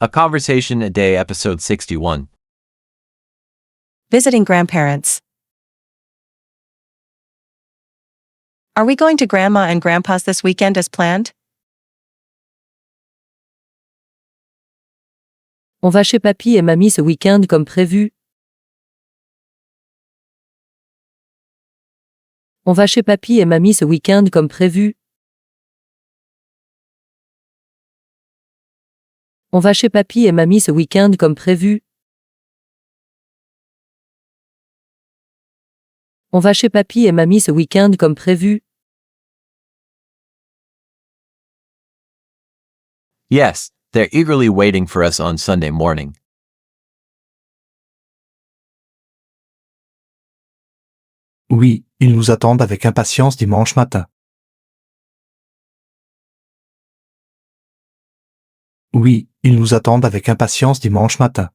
A Conversation a Day, episode 61. Visiting grandparents. Are we going to Grandma and Grandpa's this weekend as planned? On va chez papy et mamie ce week-end comme prévu. On va chez papy et mamie ce week-end comme prévu. On va chez papy et mamie ce week-end comme prévu. On va chez papy et mamie ce week-end comme prévu. Yes, they're eagerly waiting for us on Sunday morning. Oui, ils nous attendent avec impatience dimanche matin. Oui, ils nous attendent avec impatience dimanche matin.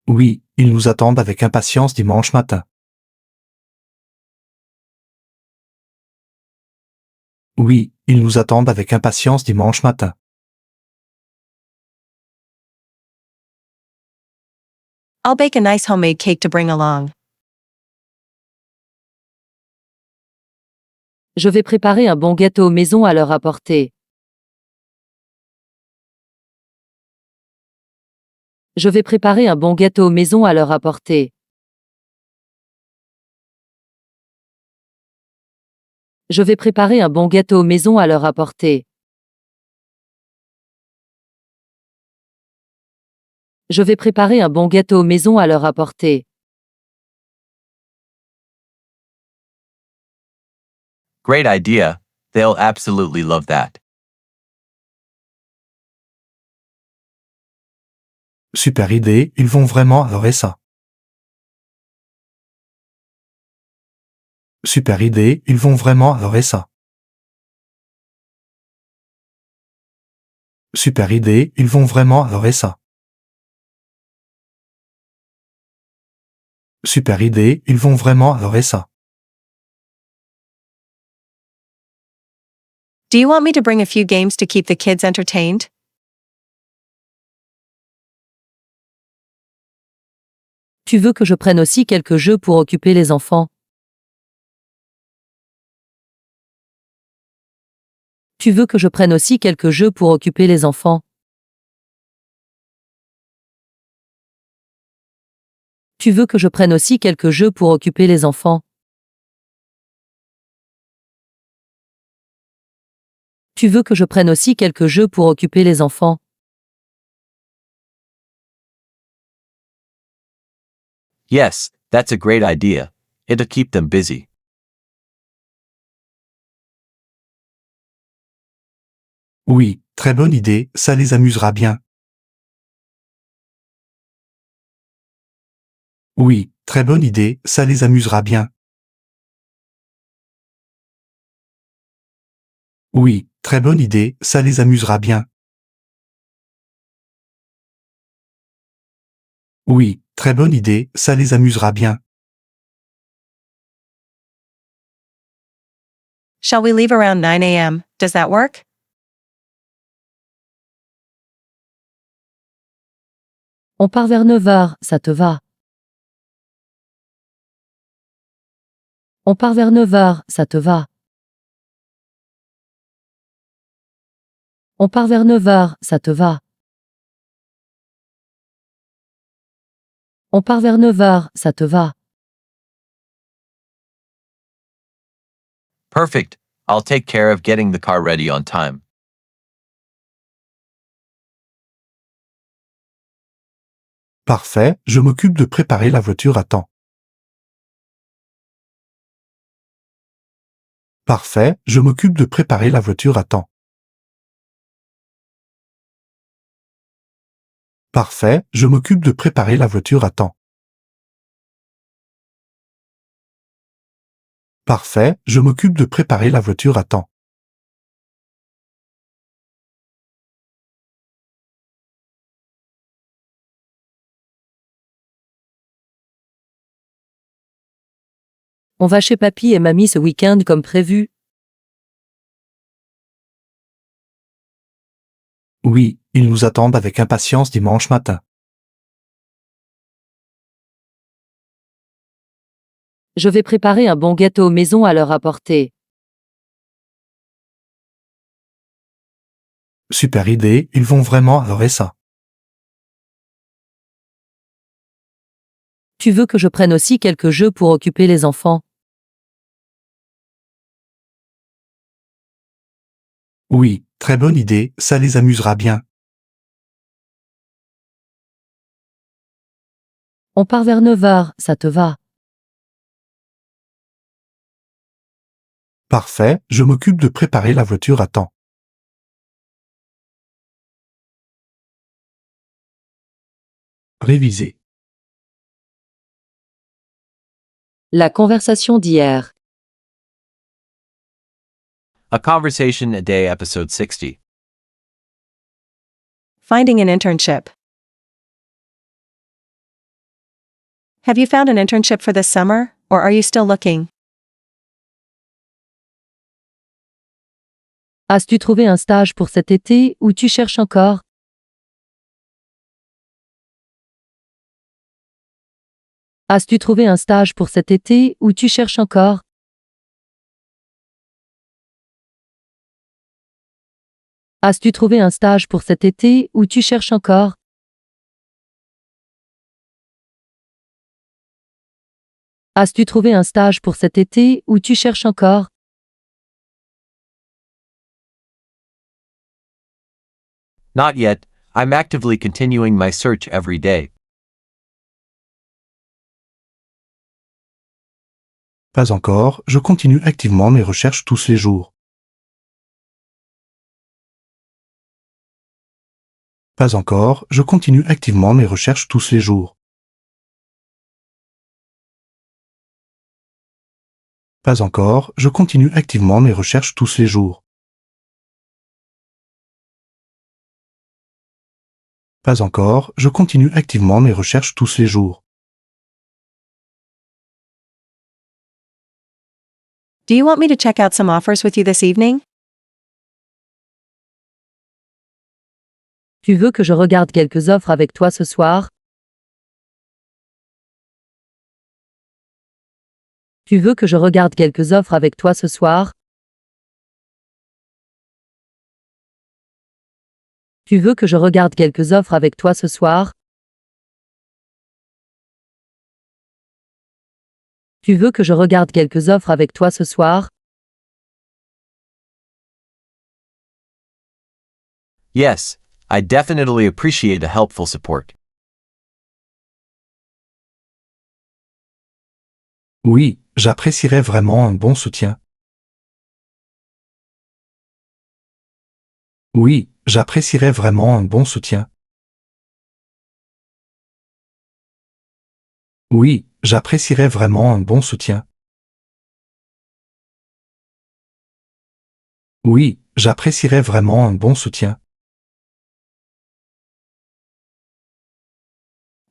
Oui, ils nous attendent avec impatience dimanche matin. Oui, ils nous attendent avec impatience dimanche matin. I'll bake a nice homemade cake to bring along. Je vais préparer un bon gâteau maison à leur apporter. Je vais préparer un bon gâteau maison à leur apporter. Je vais préparer un bon gâteau maison à leur apporter. Je vais préparer un bon gâteau maison à leur apporter. Great idea. They'll absolutely love that. Super idée, ils vont vraiment adorer ça. Super idée, ils vont vraiment adorer ça. Super idée, ils vont vraiment adorer ça. Super idée, ils vont vraiment adorer ça. Do you want me to bring a few games to keep the kids entertained? Tu veux que je prenne aussi quelques jeux pour occuper les enfants? Tu veux que je prenne aussi quelques jeux pour occuper les enfants? Tu veux que je prenne aussi quelques jeux pour occuper les enfants? Tu veux que je prenne aussi quelques jeux pour occuper les enfants? Yes, that's a great idea. It'll keep them busy. Oui, très bonne idée, ça les amusera bien. Oui, très bonne idée, ça les amusera bien. Oui, très bonne idée, ça les amusera bien. Oui, très bonne idée, ça les amusera bien. Shall we leave around 9 a.m.? Does that work? On part vers 9h, ça te va? On part vers 9h, ça te va? On part vers 9h, ça te va? On part vers 9h, ça te va? Perfect. I'll take care of getting the car ready on time. Parfait, je m'occupe de préparer la voiture à temps. Parfait, je m'occupe de préparer la voiture à temps. Parfait, je m'occupe de préparer la voiture à temps. Parfait, je m'occupe de préparer la voiture à temps. On va chez papy et mamie ce week-end comme prévu. Oui, ils nous attendent avec impatience dimanche matin. Je vais préparer un bon gâteau maison à leur apporter. Super idée, ils vont vraiment adorer ça. Tu veux que je prenne aussi quelques jeux pour occuper les enfants? Oui, très bonne idée, ça les amusera bien. On part vers 9h, ça te va? Parfait, je m'occupe de préparer la voiture à temps. Réviser. La conversation d'hier. A Conversation a Day, Episode 60. Finding an internship. Have you found an internship for this summer, or are you still looking? As-tu trouvé un stage pour cet été ou tu cherches encore? As-tu trouvé un stage pour cet été ou tu cherches encore? As-tu trouvé un stage pour cet été ou tu cherches encore? As-tu trouvé un stage pour cet été ou tu cherches encore? Not yet, I'm actively continuing my search every day. Pas encore, je continue activement mes recherches tous les jours. Pas encore, je continue activement mes recherches tous les jours. Pas encore, je continue activement mes recherches tous les jours. Pas encore, je continue activement mes recherches tous les jours. Do you want me to check out some offers with you this evening? Tu veux que je regarde quelques offres avec toi ce soir? Tu veux que je regarde quelques offres avec toi ce soir? Tu veux que je regarde quelques offres avec toi ce soir? Tu veux que je regarde quelques offres avec toi ce soir? Yes, I definitely appreciate a helpful support. Oui, j'apprécierais vraiment un bon soutien. Oui, j'apprécierais vraiment un bon soutien. Oui, j'apprécierais vraiment un bon soutien. Oui, j'apprécierais vraiment un bon soutien.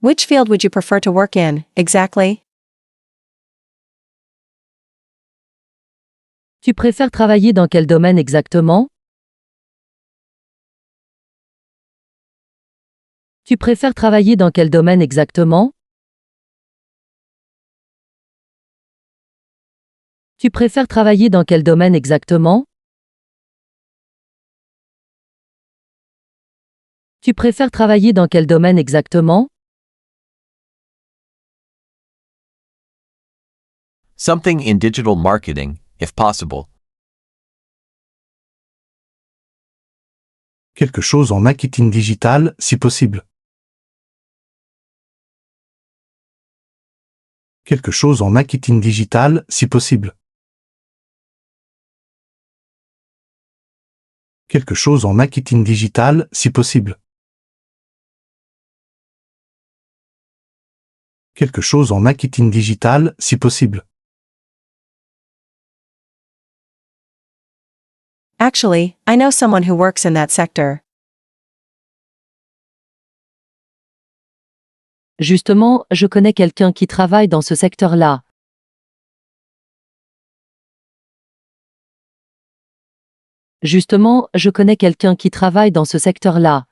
Which field would you prefer to work in, exactly? Tu préfères travailler dans quel domaine exactement? Tu préfères travailler dans quel domaine exactement? Tu préfères travailler dans quel domaine exactement? Tu préfères travailler dans quel domaine exactement? Something in digital marketing, if possible. Quelque chose en marketing digital, si possible. Quelque chose en marketing digital, si possible. Quelque chose en marketing digital, si possible. Quelque chose en marketing digital, si possible. Actually, I know someone who works in that sector. Justement, je connais quelqu'un qui travaille dans ce secteur-là. Justement, je connais quelqu'un qui travaille dans ce secteur-là.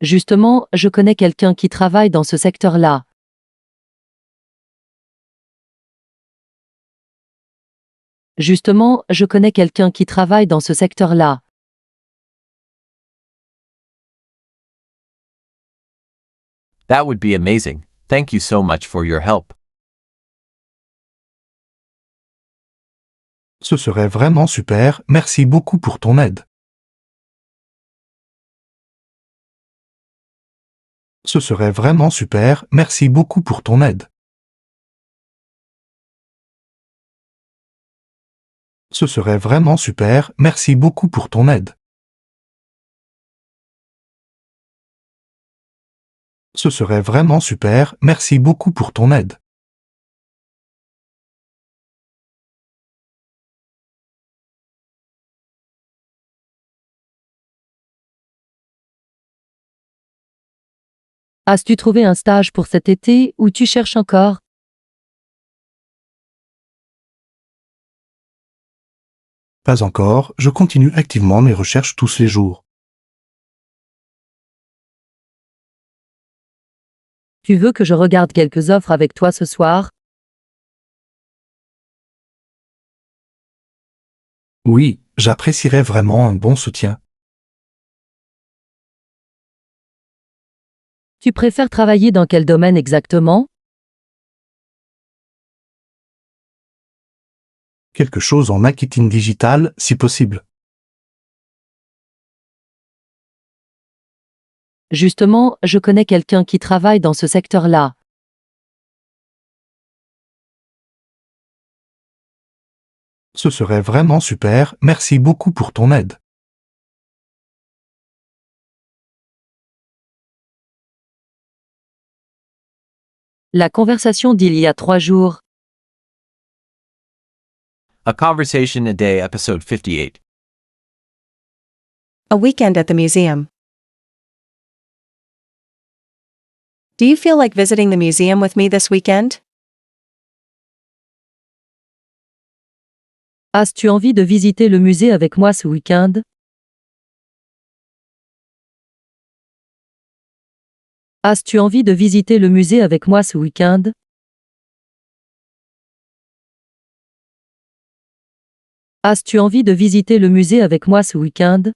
Justement, je connais quelqu'un qui travaille dans ce secteur-là. Justement, je connais quelqu'un qui travaille dans ce secteur-là. That would be amazing. Thank you so much for your help. Ce serait vraiment super, merci beaucoup pour ton aide. Ce serait vraiment super, merci beaucoup pour ton aide. Ce serait vraiment super, merci beaucoup pour ton aide. Ce serait vraiment super, merci beaucoup pour ton aide. As-tu trouvé un stage pour cet été ou tu cherches encore? Pas encore, je continue activement mes recherches tous les jours. Tu veux que je regarde quelques offres avec toi ce soir? Oui, j'apprécierais vraiment un bon soutien. Tu préfères travailler dans quel domaine exactement? Quelque chose en marketing digital, si possible. Justement, je connais quelqu'un qui travaille dans ce secteur-là. Ce serait vraiment super, merci beaucoup pour ton aide. La conversation d'il y a 3 jours. A Conversation a Day, episode 58. A weekend at the museum. Do you feel like visiting the museum with me this weekend? As-tu envie de visiter le musée avec moi ce week-end? As-tu envie de visiter le musée avec moi ce week-end? As-tu envie de visiter le musée avec moi ce week-end?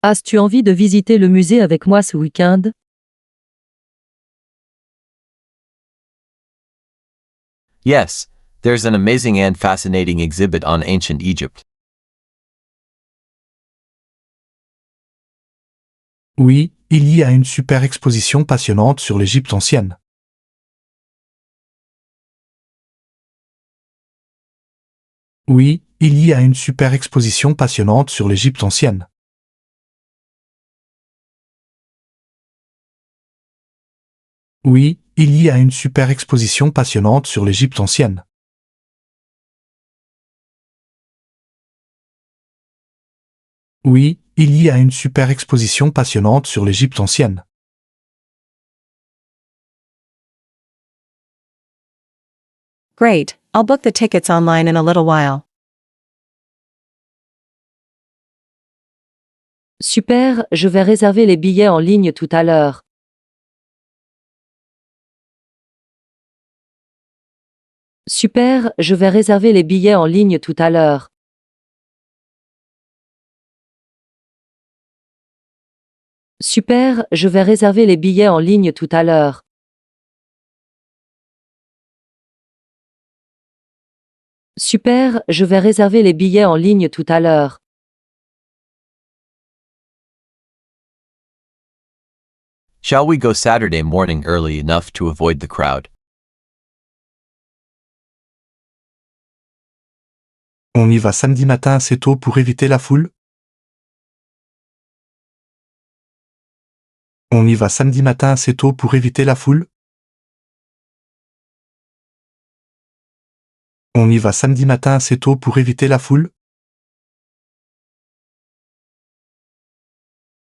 As-tu envie de visiter le musée avec moi ce week-end? Yes, there's an amazing and fascinating exhibit on ancient Egypt. Oui, il y a une super exposition passionnante sur l'Égypte ancienne. Oui, il y a une super exposition passionnante sur l'Égypte ancienne. Oui, il y a une super exposition passionnante sur l'Égypte ancienne. Oui, il y a une super exposition passionnante sur l'Égypte ancienne. Great, I'll book the tickets online in a little while. Super, je vais réserver les billets en ligne tout à l'heure. Super, je vais réserver les billets en ligne tout à l'heure. Super, je vais réserver les billets en ligne tout à l'heure. Super, je vais réserver les billets en ligne tout à l'heure. Shall we go Saturday morning early enough to avoid the crowd? On y va samedi matin assez tôt pour éviter la foule? On y va samedi matin assez tôt pour éviter la foule? On y va samedi matin assez tôt pour éviter la foule?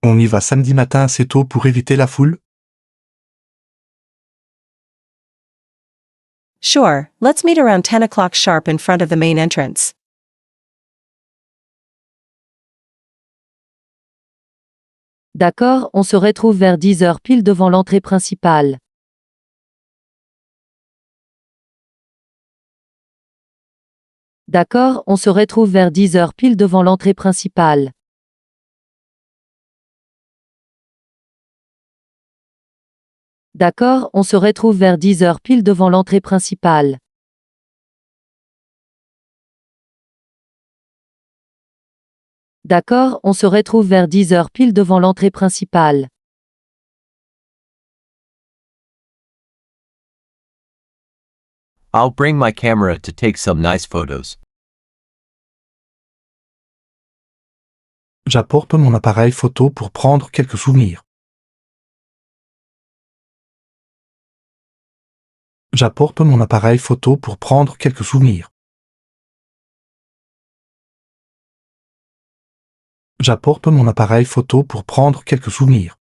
On y va samedi matin assez tôt pour éviter la foule? Sure, let's meet around 10 o'clock sharp in front of the main entrance. D'accord, on se retrouve vers 10 heures pile devant l'entrée principale. D'accord, on se retrouve vers 10 heures pile devant l'entrée principale. D'accord, on se retrouve vers 10 heures pile devant l'entrée principale. D'accord, on se retrouve vers 10 heures pile devant l'entrée principale. I'll bring my camera to take some nice photos. J'apporte mon appareil photo pour prendre quelques souvenirs. J'apporte mon appareil photo pour prendre quelques souvenirs. J'apporte mon appareil photo pour prendre quelques souvenirs.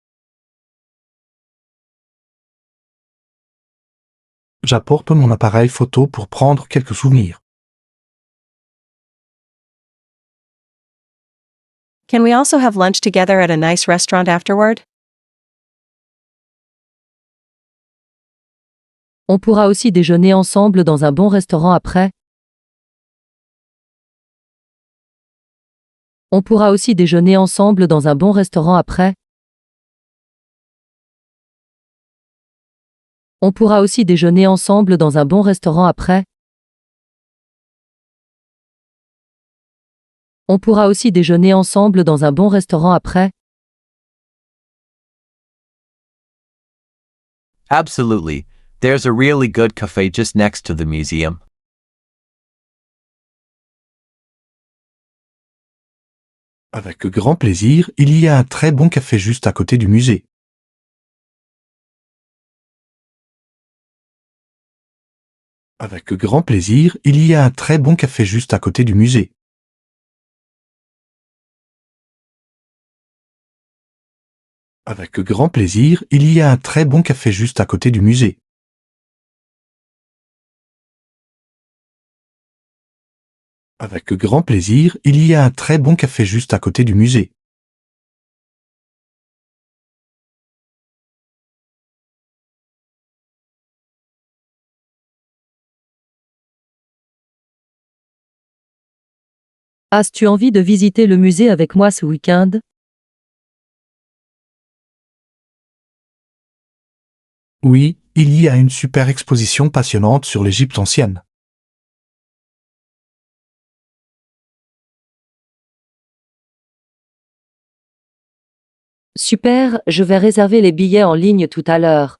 J'apporte mon appareil photo pour prendre quelques souvenirs. Can we also have lunch together at a nice restaurant afterward? On pourra aussi déjeuner ensemble dans un bon restaurant après. On pourra aussi déjeuner ensemble dans un bon restaurant après. On pourra aussi déjeuner ensemble dans un bon restaurant après. On pourra aussi déjeuner ensemble dans un bon restaurant après. Absolutely. There's a really good cafe just next to the museum. Avec grand plaisir, il y a un très bon café juste à côté du musée. Avec grand plaisir, il y a un très bon café juste à côté du musée. Avec grand plaisir, il y a un très bon café juste à côté du musée. Avec grand plaisir, il y a un très bon café juste à côté du musée. As-tu envie de visiter le musée avec moi ce week-end? Oui, il y a une super exposition passionnante sur l'Égypte ancienne. Super, je vais réserver les billets en ligne tout à l'heure.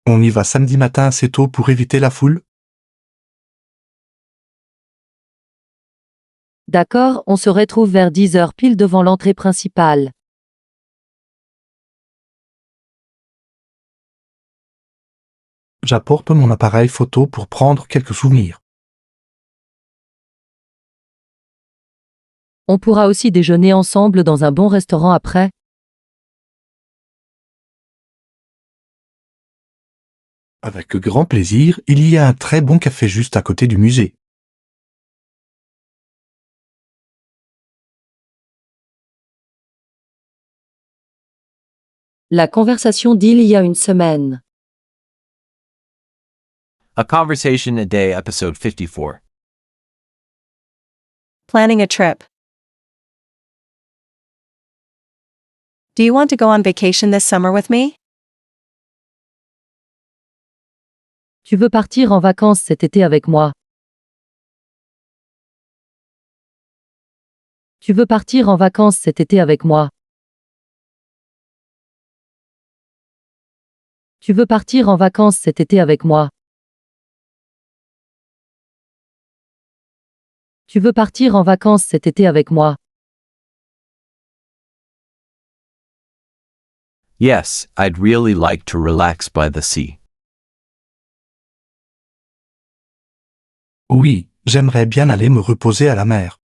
On y va samedi matin assez tôt pour éviter la foule? D'accord, on se retrouve vers 10 heures pile devant l'entrée principale. J'apporte mon appareil photo pour prendre quelques souvenirs. On pourra aussi déjeuner ensemble dans un bon restaurant après. Avec grand plaisir, il y a un très bon café juste à côté du musée. La conversation d'il y a une semaine. A Conversation a Day, episode 54. Planning a trip. Do you want to go on vacation this summer with me? Tu veux partir en vacances cet été avec moi? Tu veux partir en vacances cet été avec moi? Tu veux partir en vacances cet été avec moi? Tu veux partir en vacances cet été avec moi? Yes, I'd really like to relax by the sea. Oui, j'aimerais bien aller me reposer à la mer.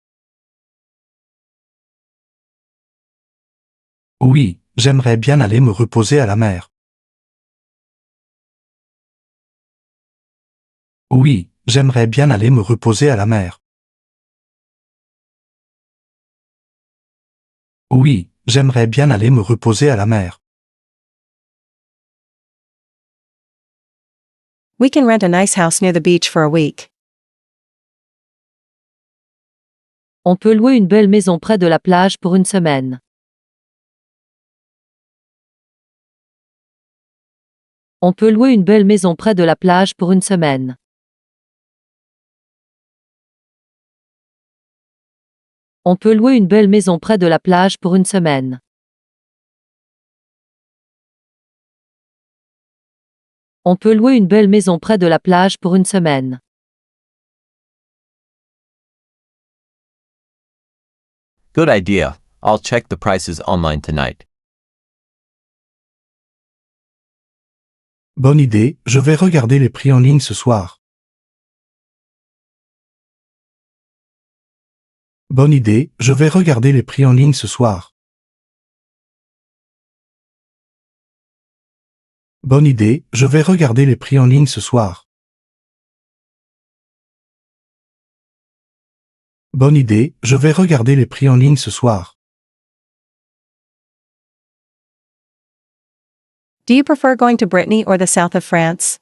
Oui, j'aimerais bien aller me reposer à la mer. Oui, j'aimerais bien aller me reposer à la mer. Oui, j'aimerais bien aller me reposer à la mer. We can rent a nice house near the beach for a week. On peut louer une belle maison près de la plage pour une semaine. On peut louer une belle maison près de la plage pour une semaine. On peut louer une belle maison près de la plage pour une semaine. On peut louer une belle maison près de la plage pour une semaine. Good idea. I'll check the prices online tonight. Bonne idée, je vais regarder les prix en ligne ce soir. Bonne idée, je vais regarder les prix en ligne ce soir. Bonne idée, je vais regarder les prix en ligne ce soir. Bonne idée, je vais regarder les prix en ligne ce soir. Do you prefer going to Brittany or the south of France?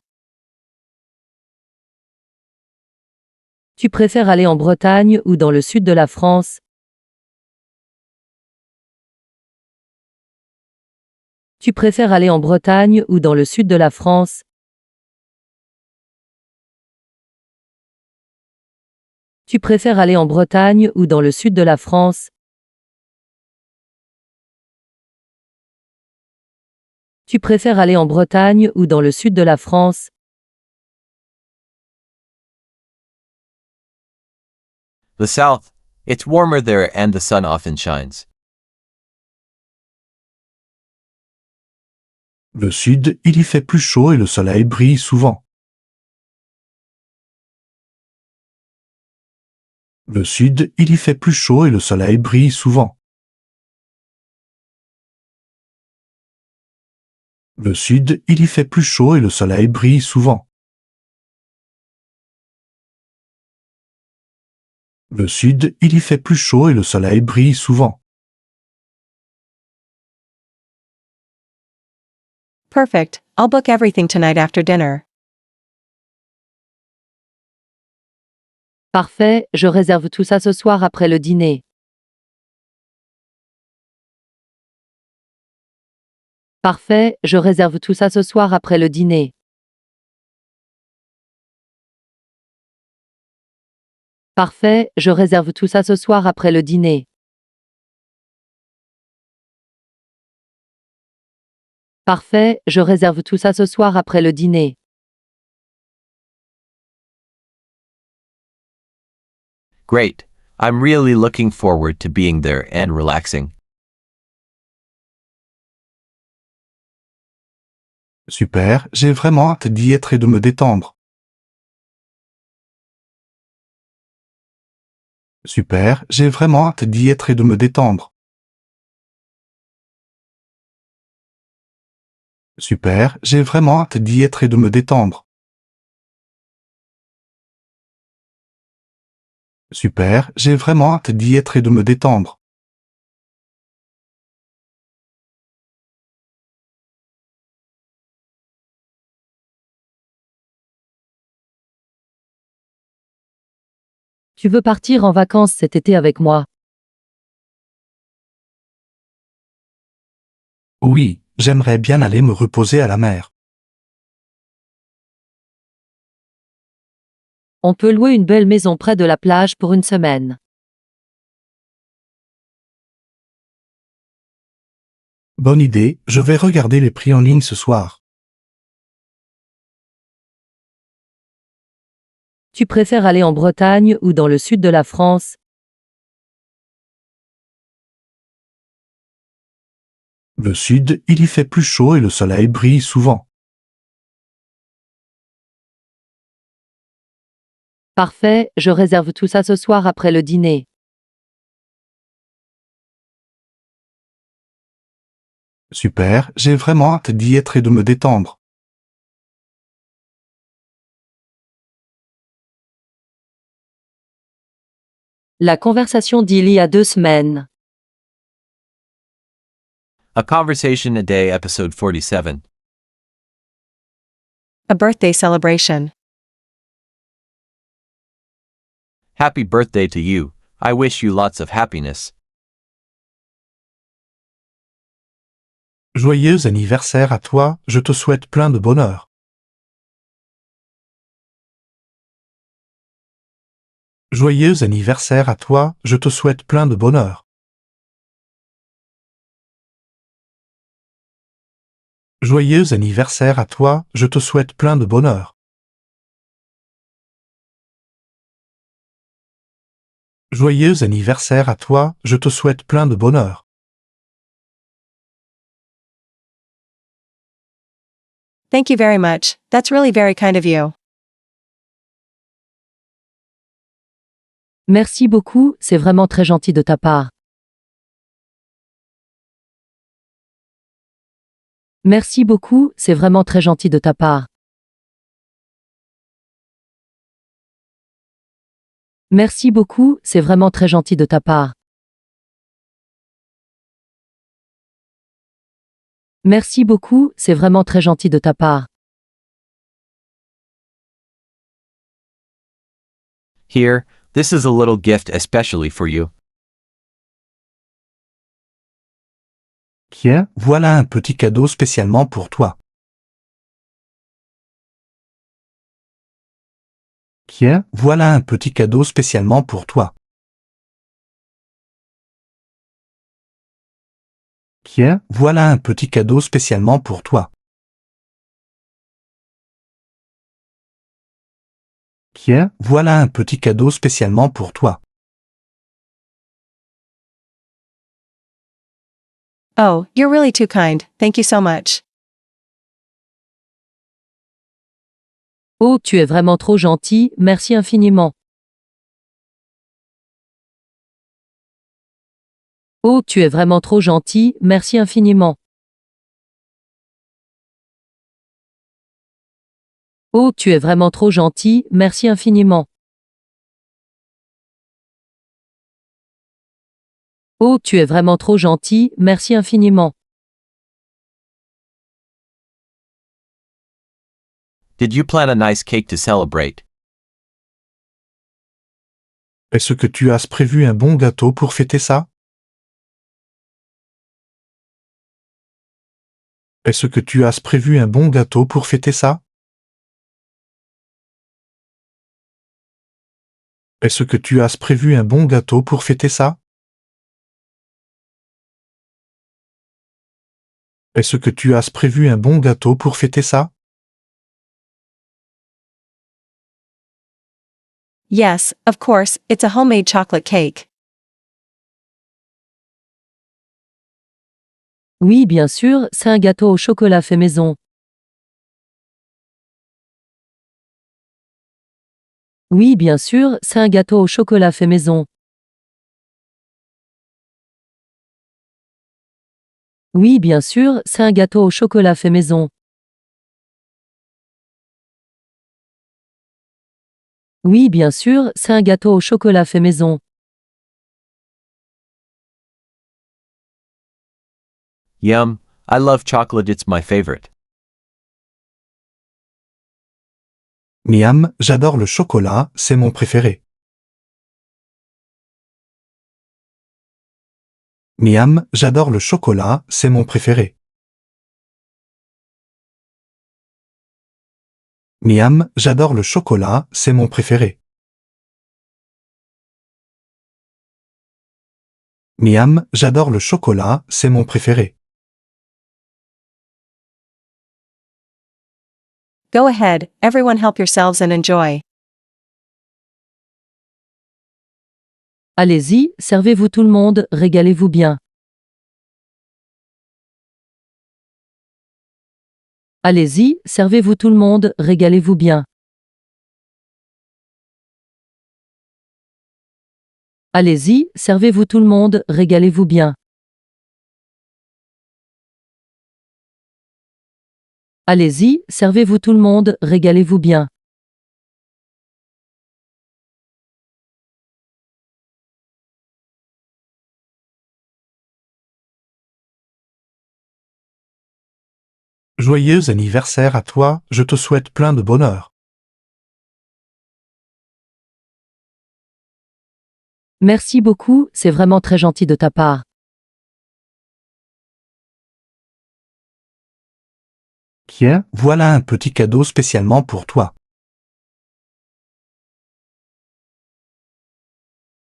Tu préfères aller en Bretagne ou dans le sud de la France? Tu préfères aller en Bretagne ou dans le sud de la France? Tu préfères aller en Bretagne ou dans le sud de la France? Tu préfères aller en Bretagne ou dans le sud de la France? The south. It's warmer there and the sun often shines. Le sud, il y fait plus chaud et le soleil brille souvent. Le sud, il y fait plus chaud et le soleil brille souvent. Le sud, il y fait plus chaud et le soleil brille souvent. Le sud, il y fait plus chaud et le soleil brille souvent. Perfect. I'll book everything tonight after dinner. Parfait, je réserve tout ça ce soir après le dîner. Parfait, je réserve tout ça ce soir après le dîner. Parfait, je réserve tout ça ce soir après le dîner. Parfait, je réserve tout ça ce soir après le dîner. Great. I'm really looking forward to being there and relaxing. Super, j'ai vraiment hâte d'y être et de me détendre. Super, j'ai vraiment hâte d'y être et de me détendre. Super, j'ai vraiment hâte d'y être et de me détendre. Super, j'ai vraiment hâte d'y être et de me détendre. Tu veux partir en vacances cet été avec moi? Oui, j'aimerais bien aller me reposer à la mer. On peut louer une belle maison près de la plage pour une semaine. Bonne idée, je vais regarder les prix en ligne ce soir. Tu préfères aller en Bretagne ou dans le sud de la France? Le sud, il y fait plus chaud et le soleil brille souvent. Parfait, je réserve tout ça ce soir après le dîner. Super, j'ai vraiment hâte d'y être et de me détendre. La conversation d'il y a 2 semaines. A Conversation a Day, episode 47. A birthday celebration. Happy birthday to you. I wish you lots of happiness. Joyeux anniversaire à toi, je te souhaite plein de bonheur. Joyeux anniversaire à toi, je te souhaite plein de bonheur. Joyeux anniversaire à toi, je te souhaite plein de bonheur. Joyeux anniversaire à toi, je te souhaite plein de bonheur. Thank you very much. That's really very kind of you. Merci beaucoup, c'est vraiment très gentil de ta part. Merci beaucoup, c'est vraiment très gentil de ta part. Merci beaucoup, c'est vraiment très gentil de ta part. Merci beaucoup, c'est vraiment très gentil de ta part. Here, this is a little gift especially for you. Tiens, voilà un petit cadeau spécialement pour toi. Tiens, voilà un petit cadeau spécialement pour toi. Tiens, voilà un petit cadeau spécialement pour toi. Tiens, voilà un petit cadeau spécialement pour toi. Oh, you're really too kind. Thank you so much. Oh, tu es vraiment trop gentil, merci infiniment. Oh, tu es vraiment trop gentil, merci infiniment. Oh, tu es vraiment trop gentil, merci infiniment. Oh, tu es vraiment trop gentil, merci infiniment. Did you plan a nice cake to celebrate? Est-ce que tu as prévu un bon gâteau pour fêter ça? Est-ce que tu as prévu un bon gâteau pour fêter ça? Est-ce que tu as prévu un bon gâteau pour fêter ça? Est-ce que tu as prévu un bon gâteau pour fêter ça? Yes, of course, it's a homemade chocolate cake. Oui, bien sûr, c'est un gâteau au chocolat fait maison. Oui, bien sûr, c'est un gâteau au chocolat fait maison. Oui, bien sûr, c'est un gâteau au chocolat fait maison. Oui, bien sûr, c'est un gâteau au chocolat fait maison. Yum, I love chocolate, it's my favorite. Miam, j'adore le chocolat, c'est mon préféré. Miam, j'adore le chocolat, c'est mon préféré. Miam, j'adore le chocolat, c'est mon préféré. Miam, j'adore le chocolat, c'est mon préféré. Go ahead, everyone help yourselves and enjoy. Allez-y, servez-vous tout le monde, régalez-vous bien. Allez-y, servez-vous tout le monde, régalez-vous bien. Allez-y, servez-vous tout le monde, régalez-vous bien. Allez-y, servez-vous tout le monde, régalez-vous bien. Joyeux anniversaire à toi, je te souhaite plein de bonheur. Merci beaucoup, c'est vraiment très gentil de ta part. Tiens, voilà un petit cadeau spécialement pour toi.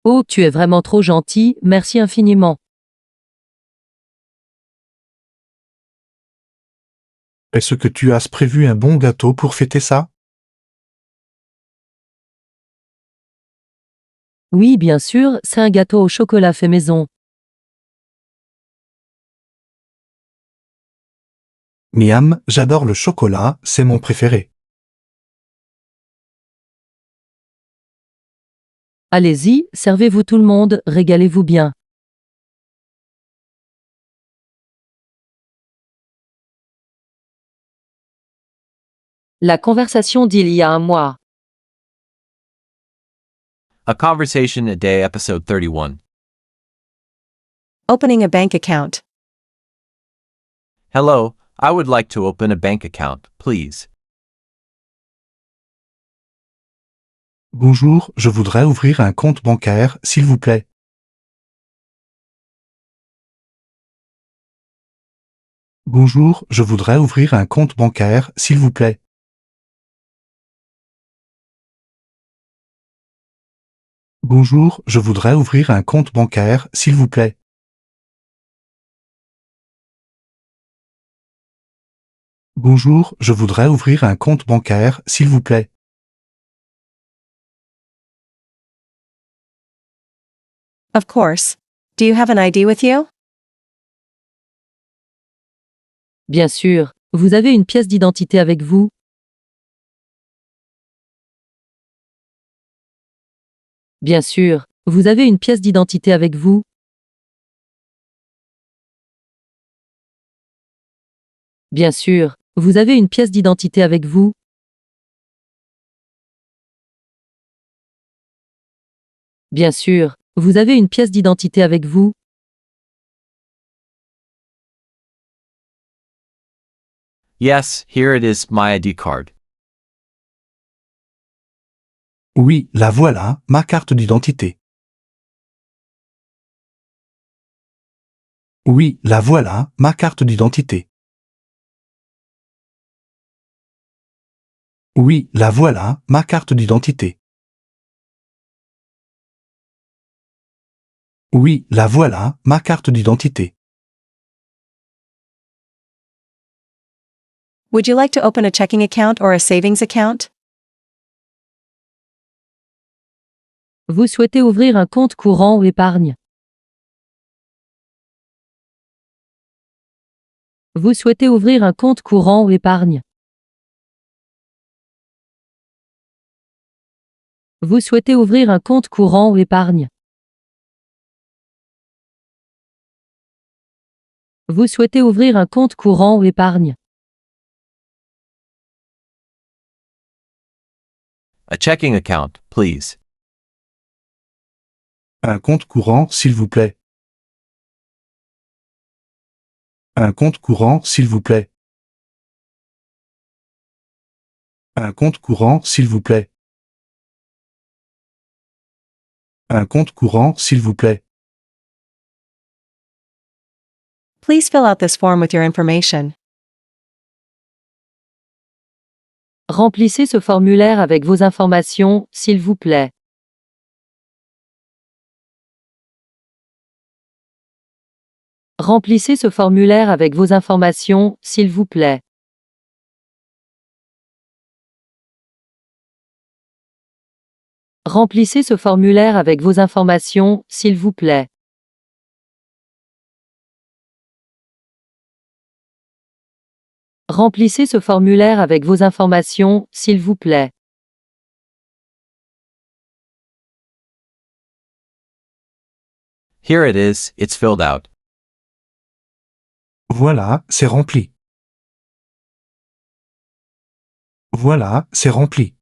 Oh, tu es vraiment trop gentil, merci infiniment. Est-ce que tu as prévu un bon gâteau pour fêter ça? Oui, bien sûr, c'est un gâteau au chocolat fait maison. Miam, j'adore le chocolat, c'est mon préféré. Allez-y, servez-vous tout le monde, régalez-vous bien. La conversation d'il y a un mois. A Conversation a Day, Episode 31. Opening a bank account. Hello, I would like to open a bank account, please. Bonjour, je voudrais ouvrir un compte bancaire, s'il vous plaît. Bonjour, je voudrais ouvrir un compte bancaire, s'il vous plaît. Bonjour, je voudrais ouvrir un compte bancaire, s'il vous plaît. Bonjour, je voudrais ouvrir un compte bancaire, s'il vous plaît. Of course. Do you have an ID with you? Bien sûr, vous avez une pièce d'identité avec vous? Bien sûr, vous avez une pièce d'identité avec vous? Bien sûr, vous avez une pièce d'identité avec vous? Bien sûr, vous avez une pièce d'identité avec vous? Yes, here it is, my ID card. Oui, la voilà, ma carte d'identité. Oui, la voilà, ma carte d'identité. Oui, la voilà, ma carte d'identité. Oui, la voilà, ma carte d'identité. Would you like to open a checking account or a savings account? Vous souhaitez ouvrir un compte courant ou épargne? Vous souhaitez ouvrir un compte courant ou épargne? Vous souhaitez ouvrir un compte courant ou épargne? Vous souhaitez ouvrir un compte courant ou épargne? A checking account, please. Un compte courant, s'il vous plaît. Un compte courant, s'il vous plaît. Un compte courant, s'il vous plaît. Un compte courant, s'il vous plaît. Please fill out this form with your information. Remplissez ce formulaire avec vos informations, s'il vous plaît. Remplissez ce formulaire avec vos informations, s'il vous plaît. Remplissez ce formulaire avec vos informations, s'il vous plaît. Remplissez ce formulaire avec vos informations, s'il vous plaît. Here it is, it's filled out. Voilà, c'est rempli. Voilà, c'est rempli.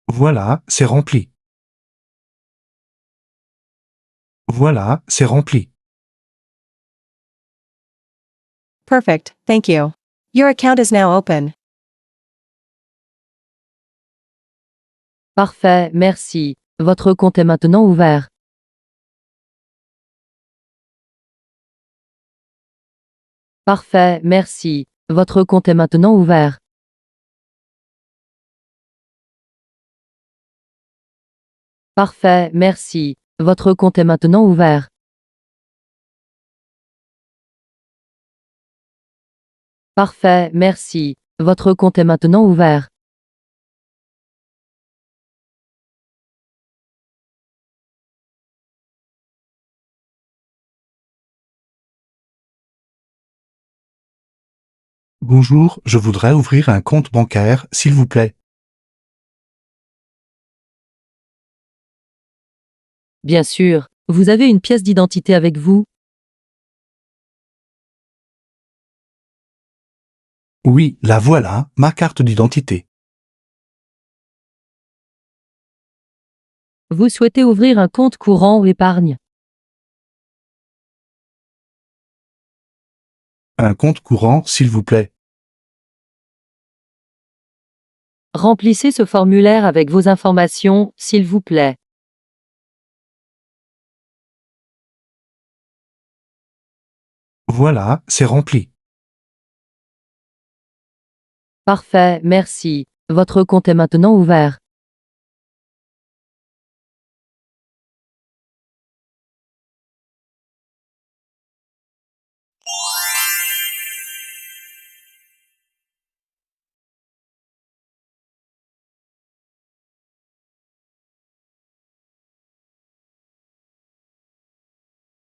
Voilà, c'est rempli. Voilà, c'est rempli. Perfect, thank you. Your account is now open. Parfait, merci. Votre compte est maintenant ouvert. Parfait, merci. Votre compte est maintenant ouvert. Parfait, merci. Votre compte est maintenant ouvert. Parfait, merci. Votre compte est maintenant ouvert. Bonjour, je voudrais ouvrir un compte bancaire, s'il vous plaît. Bien sûr, vous avez une pièce d'identité avec vous? Oui, la voilà, ma carte d'identité. Vous souhaitez ouvrir un compte courant ou épargne? Un compte courant, s'il vous plaît. Remplissez ce formulaire avec vos informations, s'il vous plaît. Voilà, c'est rempli. Parfait, merci. Votre compte est maintenant ouvert.